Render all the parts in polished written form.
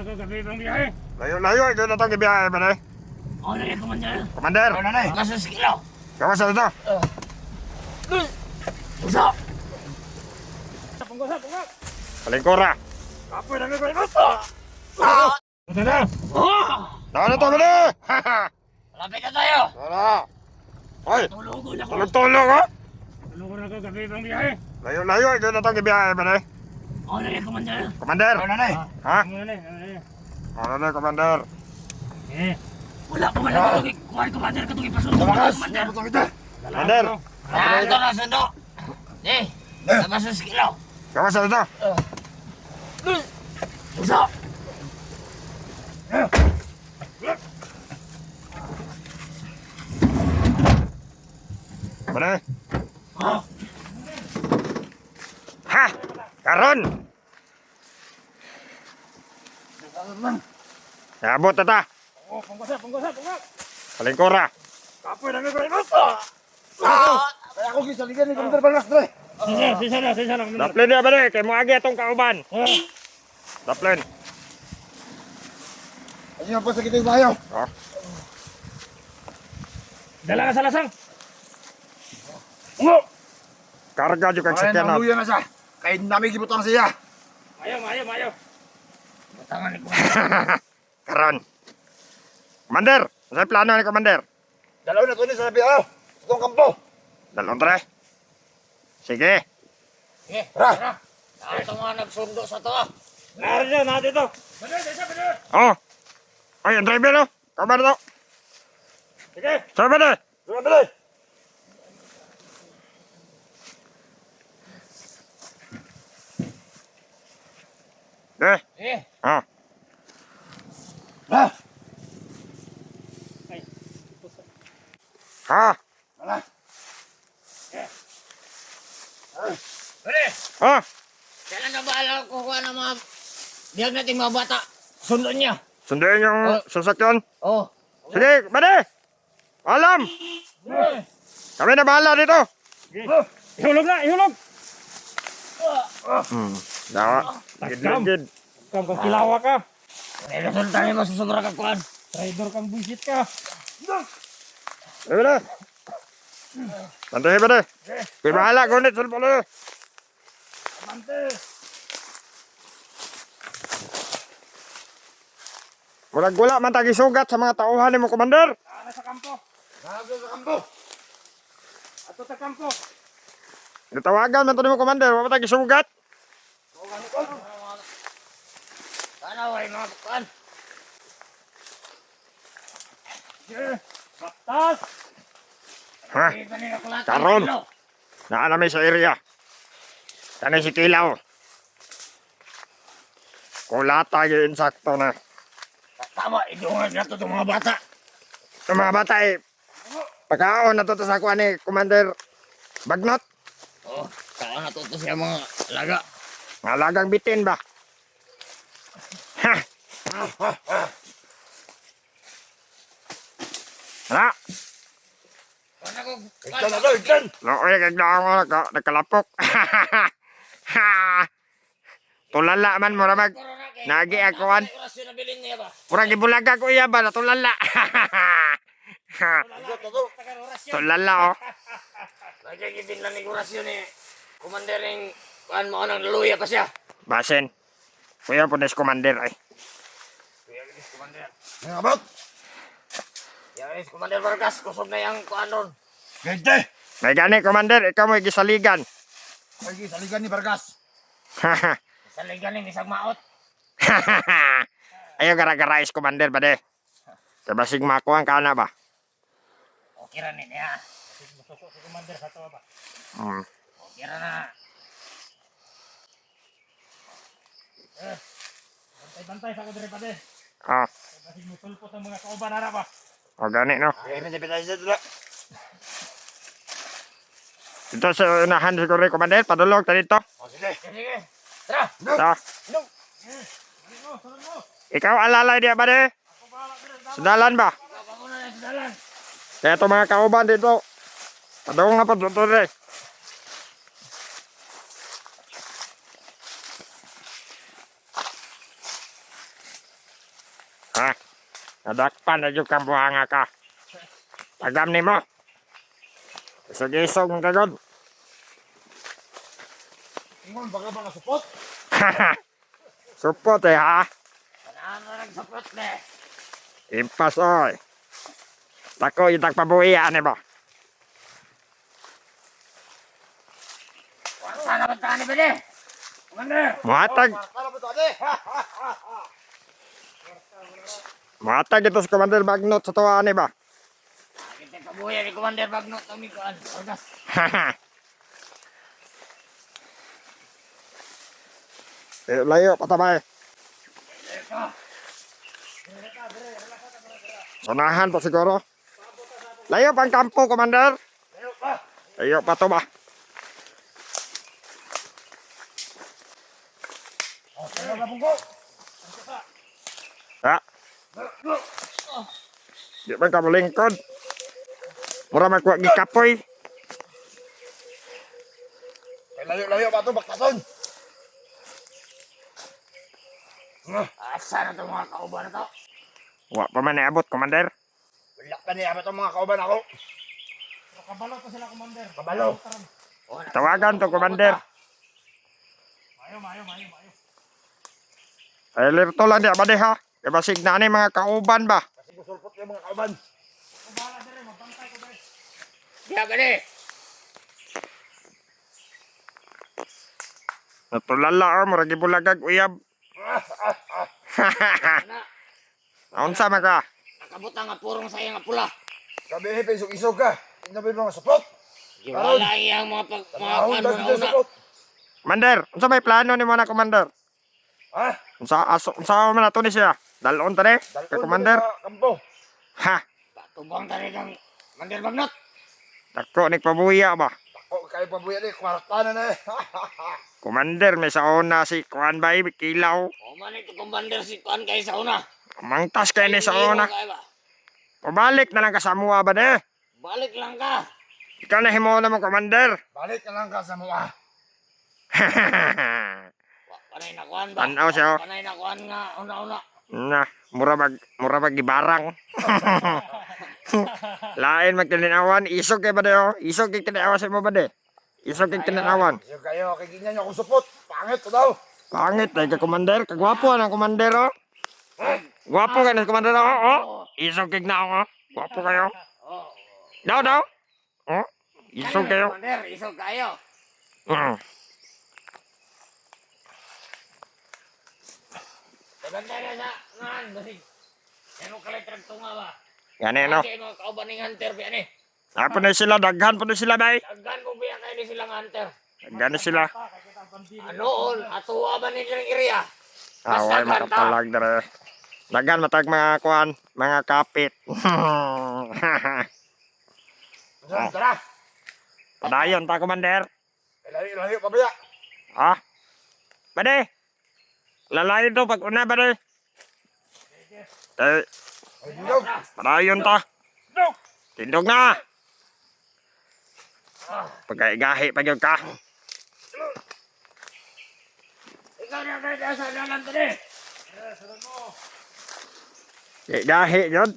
Gabi pang biyahe. Layo-layo, ito na itong ibiyahe ba na eh? Oo na rin, Commander. Commander! Ano na eh? Kaso sa kilo. Kamusta ito? Busa! Punggosa, punggok! Palingkura! Kapoy na may ito! Ito na! Oh! Saan na ito ba na? Malapit na tayo! Wala! Hoy! Tulugon ako! Tulog-tulog ha? Tulugon ako, gabi pang biyahe. Layo-layo, ito na itong ibiyahe ba na eh? Oo na rin, Commander. Commander! Ano na eh? Ha? Ano na rin? Ano na, Commander? Wala ko man ako. Kuhan, Commander, katong ipasundo. Commander! Commander! Ito na, sundo! Labas sa kilo. Kamusta ito? Busa! Ba na eh? Oh! Ha! Karon! Abot na ta! Oh, punggosa, punggosa! Palingkura! Kapoy na may ito! Kaya ako gisaligan ni Commander Bargas dre. Sisa na. Daplin niya ba na eh? Kaya mo agi itong kauban. Daplin. Kasi nga po sa kita yung bayaw. Oh. Dala ka sa lasang. Karga juga kang Kaya sakyan na. naluya na siya. Kahit namin gibutan siya. Mayo. Batangan ni ko. Karon. Commander! Ano plano ni Commander? Dalaw na to ni sa bayaw. Sa itong kampo. Dalawang tre. Sige. Tara. Ito mga nagsundo sa to. Narin ito. Badal. Oh. Ay, ang driver no. Kabar to. Sige. Sabi na. Dalaw dali. Ah. Ha? Ha. Wala. Pwede. Ah. Kailan na bahala kukuha ng mga biyag nating mga bata? Sundo niya. Sunduin yung sasakyan. Oh. Sige, bade. Alam. Kami na bahala dito. Ihulog. Dawa. Gid. Kang kilawa ka. May resulta niya masusubra ka kuhan. Trader kang bullshit ka. Sabi na. Tantay ba de? Kaya bahala, gunit. Sulpo na. Amante. Wala man tagi sugat sa mga tauhan ni mo, Commander. Nasa kampo. Nasa sa kampo. Ato sa kampo. Natawagan man to ni mo, Commander. Wala man tagi sugat. Sana way mga kuhan. Batas. Ha? Kita nila kulatan. Karon. Naanami sa area. Kani si Kilaw. Kulata yung insakto na. Tama, idungan na to itong mga bata. Yung mga bata eh. Pagkaon na to sa kuha ni Commander Bagnot. Oh, saka na to siya mga laga. Mga lagang bitin ba? Ha! Ano? Ano ko? Ikan na to, ikan. Lokoy, kaglaan ko nagkalapok. Ha! Tulala man mo ramag. Nagi akuan. Orasyon na bilin niya ba? Murag ibulaga ko iya ba na tulala. Ha! Ikan na to. Tulala oh. Nagkakibin lang ni orasyon ni Commander ng kuhan mo anong laluya pa siya. Basen. Kuya po na si Commander ay. Kuya Gis, Commander. Mga abot. Yan Commander Vargas, kusog na yung kuhan ron. Gede. May gani Commander, ikaw mo igisaligan. Ay gisaligan ni Bargas. Sa ligan ni isang maot. Ayo gara-gara is Commander ba de? Kabasig makuha ka na ba? Okay ra ni niya. Masukok si Commander sa to ba? Hmm. Okay ra na. Bantay sa kudre pa de. Oh, Kasi mutulpot ang mga kauban na ba? o gani no. Ay na pinay sa dula. Dito sa unahan siguro ni Commander, padulog ta dito. O sige. Sige. Tara. So, ikaw alalay dia ba de? Sudalan ba? Ako muna na sa dalan. Kaya ito mga kauban dito. Padung nga pa dito de. Nadakpan na yung kang buhanga ka. Tagam ni mo. Isog-isog mong kagod. Ingon, baka mga supot. Supot eh ha. Kanaan na nagsapot na. Impas oy. Tako yung tagpabuhian ba? Sana ba tayo ba de? Commander! Muhatag. Para ba ito, ade? Muhatag ito sa Commander Bagnot sa tuwaan ba? Kita kabuya ni Commander Bagnot kami ko Orgas. Layo patabay. Ito. Sonahan pa siguro. Layo pang kampo, Commander. Ayaw pa. Layo pa to ba? Ayaw na po ko. Ha? Di ba ka lingkod? Mura magkuha gikapoy. Layo pa ito, baktason. Asa na itong mga kauban na to? Wa pa man naabot, Commander. Wala pa niya ba itong mga kauban ako? Kabalo to sila, Commander. Kabalo. Tawagan to, Commander. Mayo. Alerto lang di ba de ha? Di ba signani mga kauban ba? Kasi gusulpot yung mga kauban. Kubala dire, mabantay ko ba? Diya ba de? Natulala o, mura gibulagag uyab. Ana, Unsa man ka? nakabutang nga purong sa nga pula. Sabi pa isog-isog ka. Tingnan ba yung mga supot? Wala iyang mga Ahon ano dagdag na sa una. supot. Commander, unsa may plano ni mo na, Commander? Ha? Unsa man nato ni siya? Dalon ta de? Kay Dalton Commander. sa kampo. Ha? Patubang tali kang Commander Bagnot. Dako ni pabuya ba? Ako kayo pabuya ni, kwarta na na eh. Commander, may sauna si Kuan Bay, Kilaw. O man ito Commander si Kuan kay sa una. Mangtas kay ni sauna. Kay ba? Pabalik na lang ka sa mua ba de? Balik lang ka. Ikaw na himo na mo, Commander. Balik na lang ka sa mga. Wa, panay na Kuan ba? Tanaw siya, oh. Panay na Kuan nga una-una. Na, mura mag gibarang. Lain magtininawan, isog kay ba de oh? Isog kay tininawan sa mo ba de? Isog kay tininawan. Yung kayo, kay ganyan yung akong supot. Pangit ko daw. Pangit ay ka Commander, kagwapo ang Commander oh. Gwapo kayo na Commander oh. Oh. Isog kay na ako. Gwapo kayo. Oh. Daw. Oh. Isog kayo. Commander, isog kayo. Mm. Commander na ngan basig. Ano kalitrag tunga ba? Gani no. Kay mga kauban ning hunter ba ni? Apo na sila, daghan po na sila bay. Daghan mo biya kay ni silang hunter. Daghan na sila. Anoon, atuwa ba ni ilang area? Away makapalag dere. Daghan matag mga kuan, mga kapit. Tara. Padayon ta Commander. Layo pa ba? Ah. Bade. Lalay to pag una bade. Eh, Ayun. padayon ta. Tindog na. Pagkaigahi pa gyud ka. Ikaw na kaya sa dalan to ni. Gahi gyud.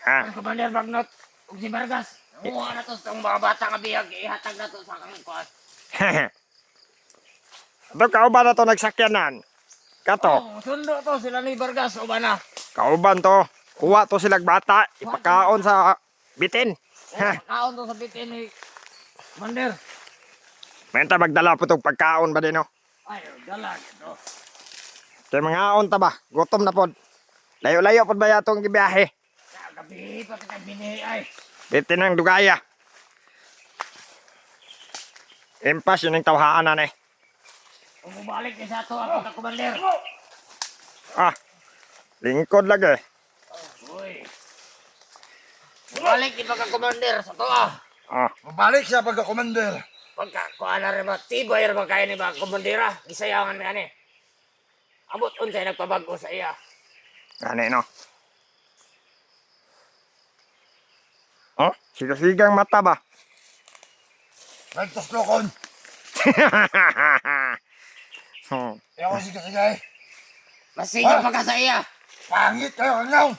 Ha. Ang Commander Bagnot ug si Vargas. Nanguha na to sa mga bata nga biyag ihatag na to sa kang kuan. Ito kauban na to nagsakyanan. Kato, Oh, sundo to sila ni Vargas o ba na? kauban to. Kuha to silag bata. Ipakaon sa bitin. Ha. Kaon to sa bitin ni Commander. Menta magdala po itong pagkaon ba din, no? Ay, dala to. Kaya mga on ta ba? Gutom na po. Layo-layo po ba yatong gibiyahe? Sa gabi pa kita binihi ay. Bitin ng dugaya. Impas yun yung tawhaan na eh. Kung bumalik ni sa to ako ka Commander. Ah, lingkod lagi. Uy. Bumalik di ba ka Commander sa to ah. Ah, Mabalik siya pagka-commander. Pagka kuan na rin ba tibay rin ba kaya ni ba Commander ah. Gisayangan ni ani. Abot unsay nagpabago sa iya. gani no. Oh, sigang mata ba? Nagtos lokon. Hmm. Ako sige. Masiga pa ka sa iya. Pangit kayo, ano?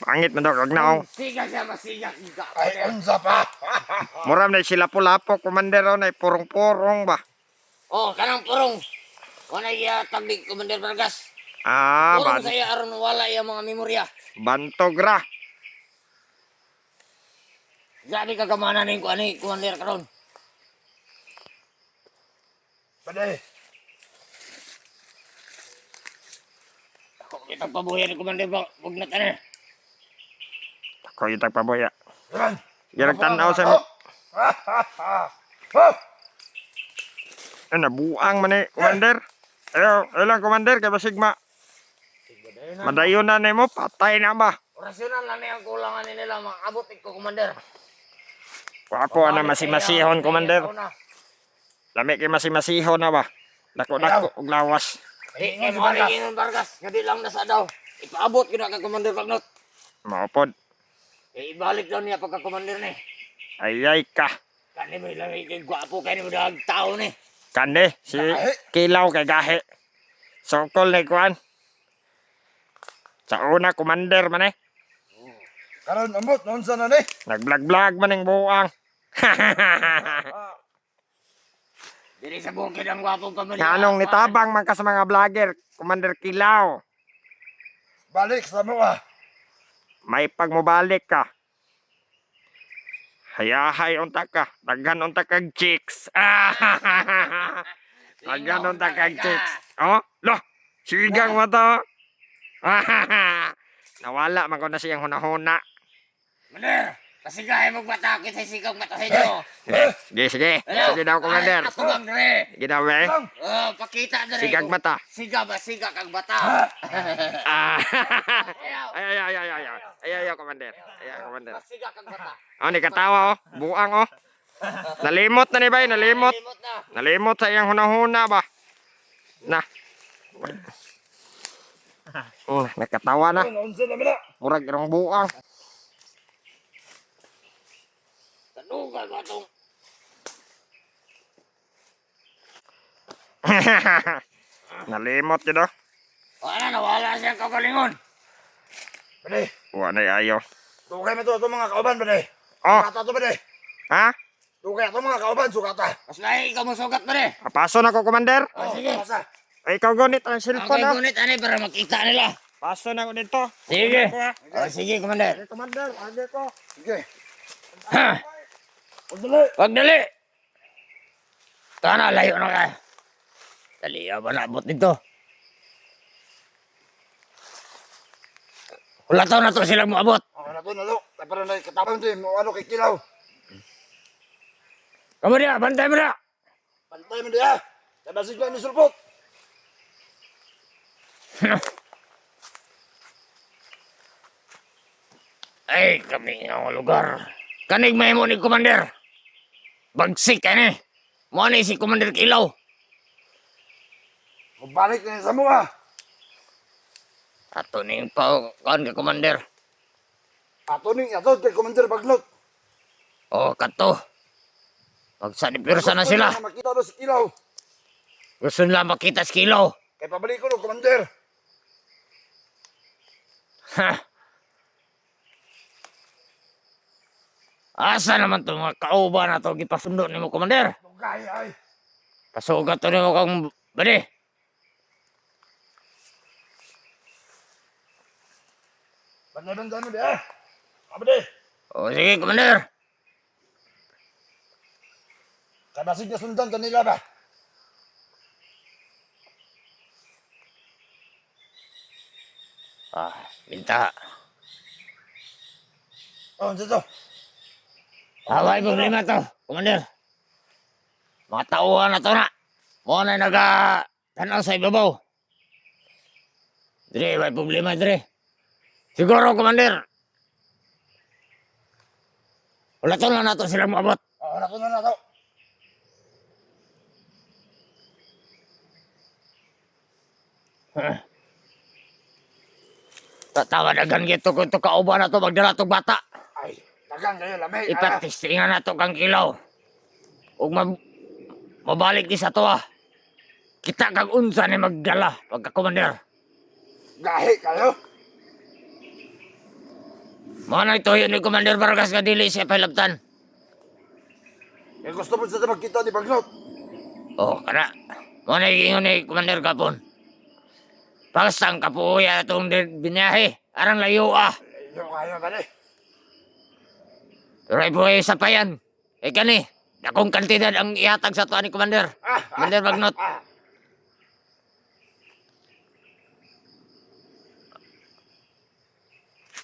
Pangit man daw kag naong. Siga siya, masiga. Siga. Ay, unsa pa. Muram na sila lapo commander o na purong-purong ba. Oh, kanang purong. Wala iya tabig Commander Vargas. Ah, Purong sa iya aron wala iya mga memorya. bantog ra. Grabe ka kamana ni Commander karon. Baday. Ako kita pabuya ni Commander wag na tanan. Ako yung tagpaboya. Yan. Yarag tanaw sa mo. Ano, buang man eh, commander. Ayo, lang commander, kay Basigma. Madayon na nimo, patay na ba? Orasyonal na ang kulangan nila makabot ko Commander. Ako na masimasihon, commander. Lami kay masimasihon na ba? Dako-dako og lawas. Di kay mo rin Vargas, ngadi lang na sa daw. Ipaabot gyud ka Commander Pagnot. Maupod. Eh, ibalik daw niya pagka Commander ni. Ayay ka. Kani mo lang kay gwapo kay mo dag tao ni. Kande, si Kilaw kay gahe. Sokol ni kuan. Sa una, commander man eh. Karon ambot, nonsa na ni? Nag-vlog-vlog man yung buang. Dili sa bukid ang gwapong Commander. Anong nitabang man ka sa mga vlogger, Commander Kilaw. Balik sa mo ah. May pagmubalik ka. Hayahay unta ka. Daghan unta kag chicks. Daghan unta kag chicks. Oh, lo. Sigang mo to. Nawala man ko na siyang hunahuna. Commander, pasigay mo batakit sa sigaw mata sa inyo. Sige, sige. Sige daw, commander. Ato bang dre. Sige daw, eh. Pakita dre. Sigag mata. Siga ba siga kag bata. Ah. Ay, commander. Ay, commander. Siga kag bata. Oh, ni katawa, oh. Buang, oh. Nalimot na ni bay, nalimot. Limot na. Nalimot sa iyang hunahuna ba? Na. Oh, nakatawa na. Nonsa na mila. Murag irong buang. Tanugan mo itong Nalimot yun, oh. nawala siyang kagalingon. Baday. Wala ayaw. Tukay mo to mga kauban, baday. Oh, Sukata to, baday. ha? Tukay to mga kauban, sukata. Mas lahi ikaw mo sugat ba rin? Paso na ko, commander. Sige. Pasa. Ay, ikaw gunit ang Okay, cellphone, oh. gunit ani para makita nila. Paso na ko dito. Sige. Ako, ah. Sige, Commander. Ay, commander, agi ko. Sige. Ha! Udali. Wag dali! Tana, layo na ka. Dali, ba nabot dito? Wala taon na to silang maabot. Ako na to. Para na katabang to, mo ano kay Kilaw. Kamu dia, bantay mo na! Pantay mo diya. Nabasig lang ni sulpot. Ay, kami ang lugar. Kanig may mo ni Commander. Bagsik ka ni. Mo ni si Commander Kilaw. Mabalik na sa mo ah. Ato ni pa kan ka Commander. Ato ning ato kay Commander Bagnot. O, kato. Magsanipirsa na sila. Makita do si Kilaw. Gusto nila makita si Kilaw. Kay pabalik ko no, Commander. Ha? Asa naman to mga kauban na to gipasundo ni mo, Commander? Tugay ay. Pasugat to ni mo kang bade. Bandan mo diya. Abade. O sige, Commander. Kabasig na sundan kanila ba? Binta. Oh, dito. Away problema to, Commander. Mga tauhan na to na. Mo na tanaw sa ibabaw. Dire, may problema, dire. Siguro, Commander. Wala to na nato silang maabot. Oh, wala ko na to. Tatawadagan gito kung ito kauban na to, magdala tong bata. Ay, dagang kayo lamay. Ipatistingan na to kang Kilaw. Ug mabalik di sa to ah. Kita kag unsa ni magdala pagka commander. Gahi kayo. Mo na ito yun ni Commander Vargas nga dili siya pailabtan. Yung gusto mo sa magkita ni Baglot. Oh, kana. Mo na iingon ni Commander Kapon. Pasang kapuya itong binahe. Arang layo ah. Yung kayo ba ni? Pero ibuhay sa payan. Eh kani, akong kantidad ang ihatag sa tuwa ni Commander. Commander Bagnot.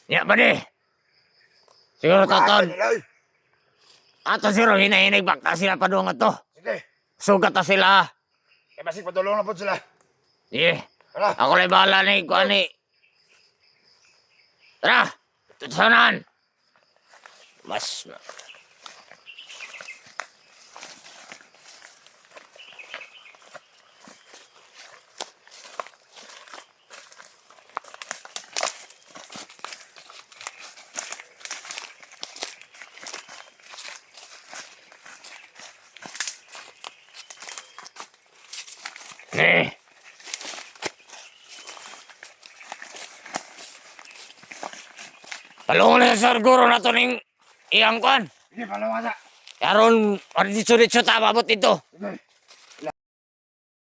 Ya ba di? Siguro taton. Ato siguro hinahinig baka sila pa doon to. Sige. Sugat na sila. Eh, masig padulong na po sila. Sige. Tara. Ako lang bahala ni Kuani. Tara! Tutsanan! Mas... Eh. Palungan na sa guro na to ning iyang kwan. Sige, palawa na. Karon, orditso-ditso ta, mabot dito. Sige.